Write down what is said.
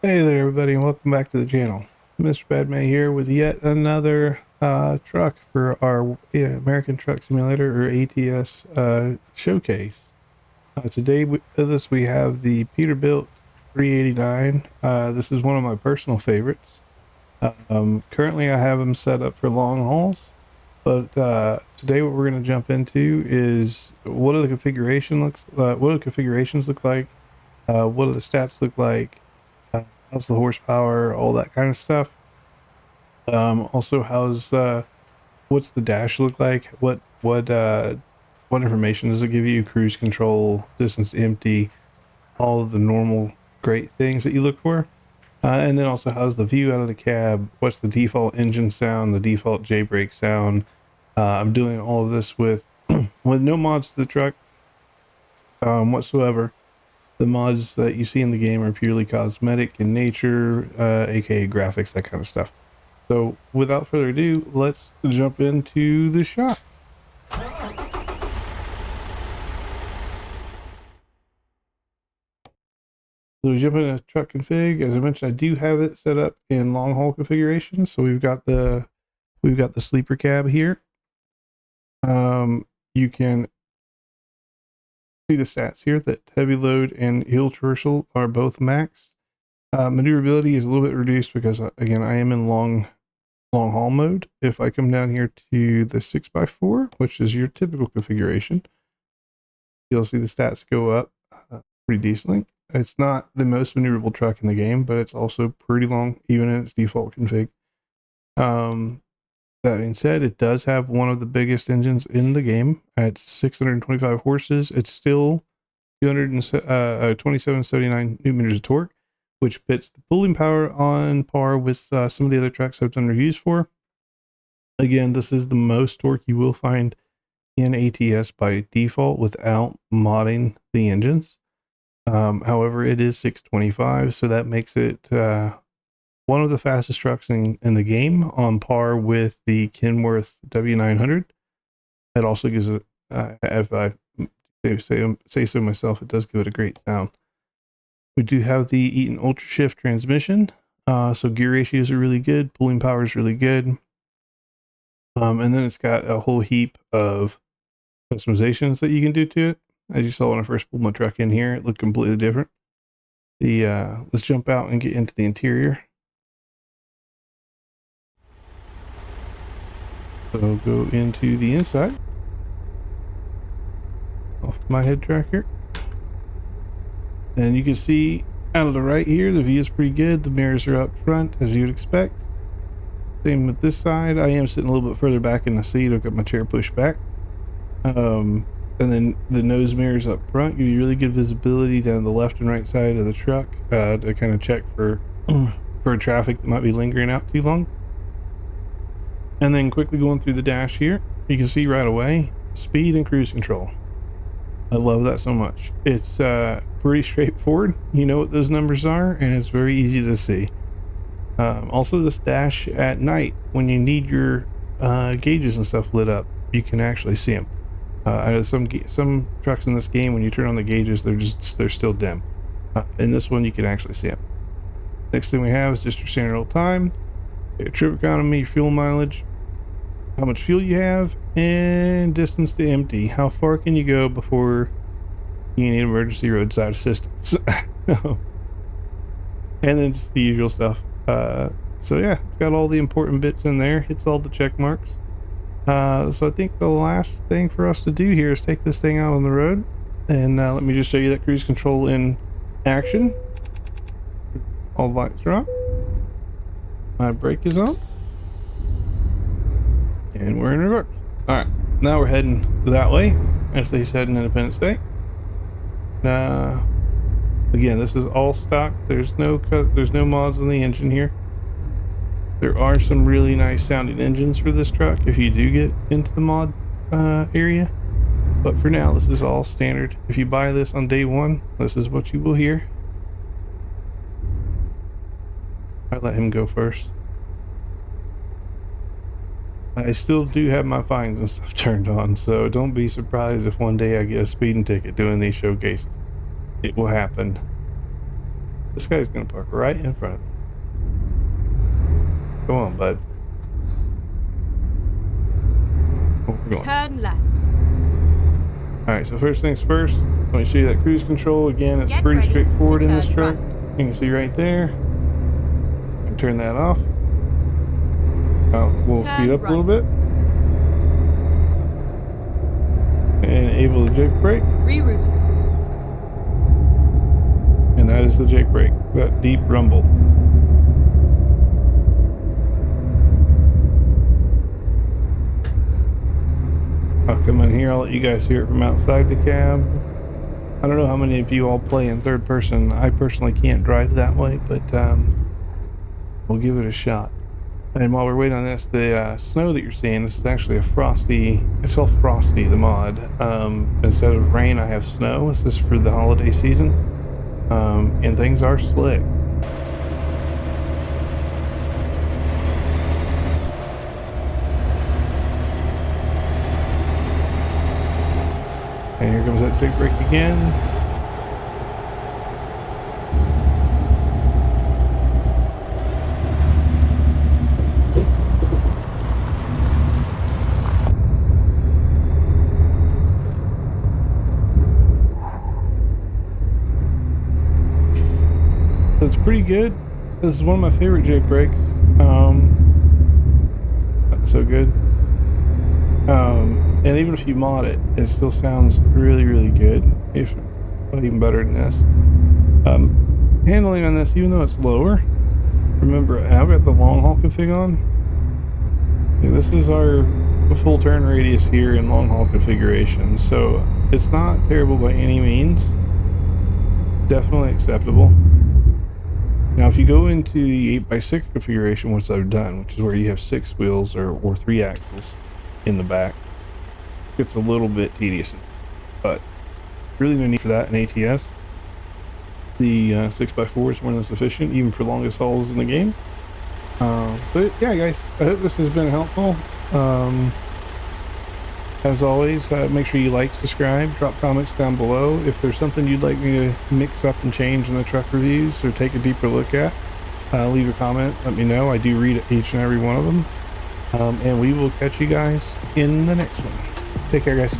Hey there everybody and welcome back to the channel. Mr. Badman here with yet another truck for our American Truck Simulator or ATS showcase. Today with us we have the Peterbilt 389. This is one of my personal favorites. Currently I have them set up for long hauls, but today what we're going to jump into is what do the configurations look like, what do the stats look like, how's the horsepower, all that kind of stuff. Also, what's the dash look like? What information does it give you? Cruise control, distance to empty, all of the normal great things that you look for. And then also, how's the view out of the cab? What's the default engine sound? The default J brake sound? I'm doing all of this with with no mods to the truck whatsoever. The mods that you see in the game are purely cosmetic in nature, aka graphics, that kind of stuff. So without further ado, let's jump into the shop. So we jump into truck config. As I mentioned, I do have it set up in long haul configuration. So we've got the sleeper cab here. You can see the stats here that heavy load and hill traversal are both maxed. Maneuverability is a little bit reduced because again I am in long haul mode. If I come down here to the 6x4, which is your typical configuration, you'll see the stats go up pretty decently. It's not the most maneuverable truck in the game, but it's also pretty long, even in its default config. That being said, it does have one of the biggest engines in the game at 625 horses. It's still 2779 newton meters of torque, which puts the pulling power on par with some of the other trucks I've done reviews for. Again, this is the most torque you will find in ATS by default without modding the engines. However, it is 625, so that makes it one of the fastest trucks in the game, on par with the Kenworth W900. It also gives it, if I say so myself, it does give it a great sound. We do have the Eaton Ultra Shift transmission, so gear ratios are really good, pulling power is really good. And then it's got a whole heap of customizations that you can do to it. As you saw when I first pulled my truck in here, it looked completely different. Let's jump out and get into the interior. So go into the inside. Off my head tracker. And you can see out of the right here, the view is pretty good. The mirrors are up front, as you would expect. Same with this side. I am sitting a little bit further back in the seat. I've got my chair pushed back. And then the nose mirrors up front give you really good visibility down the left and right side of the truck to kind of check for for traffic that might be lingering out too long. And then quickly going through the dash here, you can see right away speed and cruise control. I love that so much. It's pretty straightforward. You know what those numbers are, and it's very easy to see. Also, this dash at night, when you need your gauges and stuff lit up, you can actually see them. I know some trucks in this game, when you turn on the gauges, they're still dim. In this one, you can actually see them. Next thing we have is just your standard old time, your trip economy, fuel mileage, how much fuel you have, and distance to empty. How far can you go before you need emergency roadside assistance? And then just the usual stuff. So yeah, it's got all the important bits in there. Hits all the check marks. So I think the last thing for us to do here is take this thing out on the road, and let me just show you that cruise control in action. All lights are on. My brake is on. And we're in reverse. Alright, now we're heading that way, as they said in Independence Day. Again, this is all stock. There's no mods on the engine here. There are some really nice sounding engines for this truck if you do get into the mod area. But for now, this is all standard. If you buy this on day one, this is what you will hear. I let him go first. I still do have my fines and stuff turned on, so don't be surprised if one day I get a speeding ticket doing these showcases. It will happen. This guy's gonna park right in front of me. Come on, bud. Oh, we're going. Turn left. Alright, so first things first, let me show you that cruise control. Again, it's pretty straightforward in this truck. You can see right there. You can turn that off. We'll speed up a little bit. And enable the jake brake. Reroute. And that is the jake brake. That deep rumble. I'll come in here, I'll let you guys hear it from outside the cab. I don't know how many of you all play in third person. I personally can't drive that way, but we'll give it a shot. And while we're waiting on this, the snow that you're seeing, this is actually a Frosty, it's called Frosty, the mod. Instead of rain, I have snow. This is for the holiday season. And things are slick. And here comes that jake brake again. So it's pretty good. This is one of my favorite jake brakes. Not so good. And even if you mod it, it still sounds really, really good. If not even better than this. Handling on this, even though it's lower, remember I've got the long haul config on. Yeah, this is our full turn radius here in long haul configuration, so it's not terrible by any means. Definitely acceptable. Now, if you go into the 8x6 configuration, which I've done, which is where you have 6 wheels or 3 axles in the back, it's a little bit tedious, but really no need for that in ATS. The 6x4 is more than sufficient, even for longest hauls in the game. So yeah, guys, I hope this has been helpful. As always, make sure you like, subscribe, drop comments down below. If there's something you'd like me to mix up and change in the truck reviews or take a deeper look at, leave a comment, let me know. I do read each and every one of them. And we will catch you guys in the next one. Take care, guys.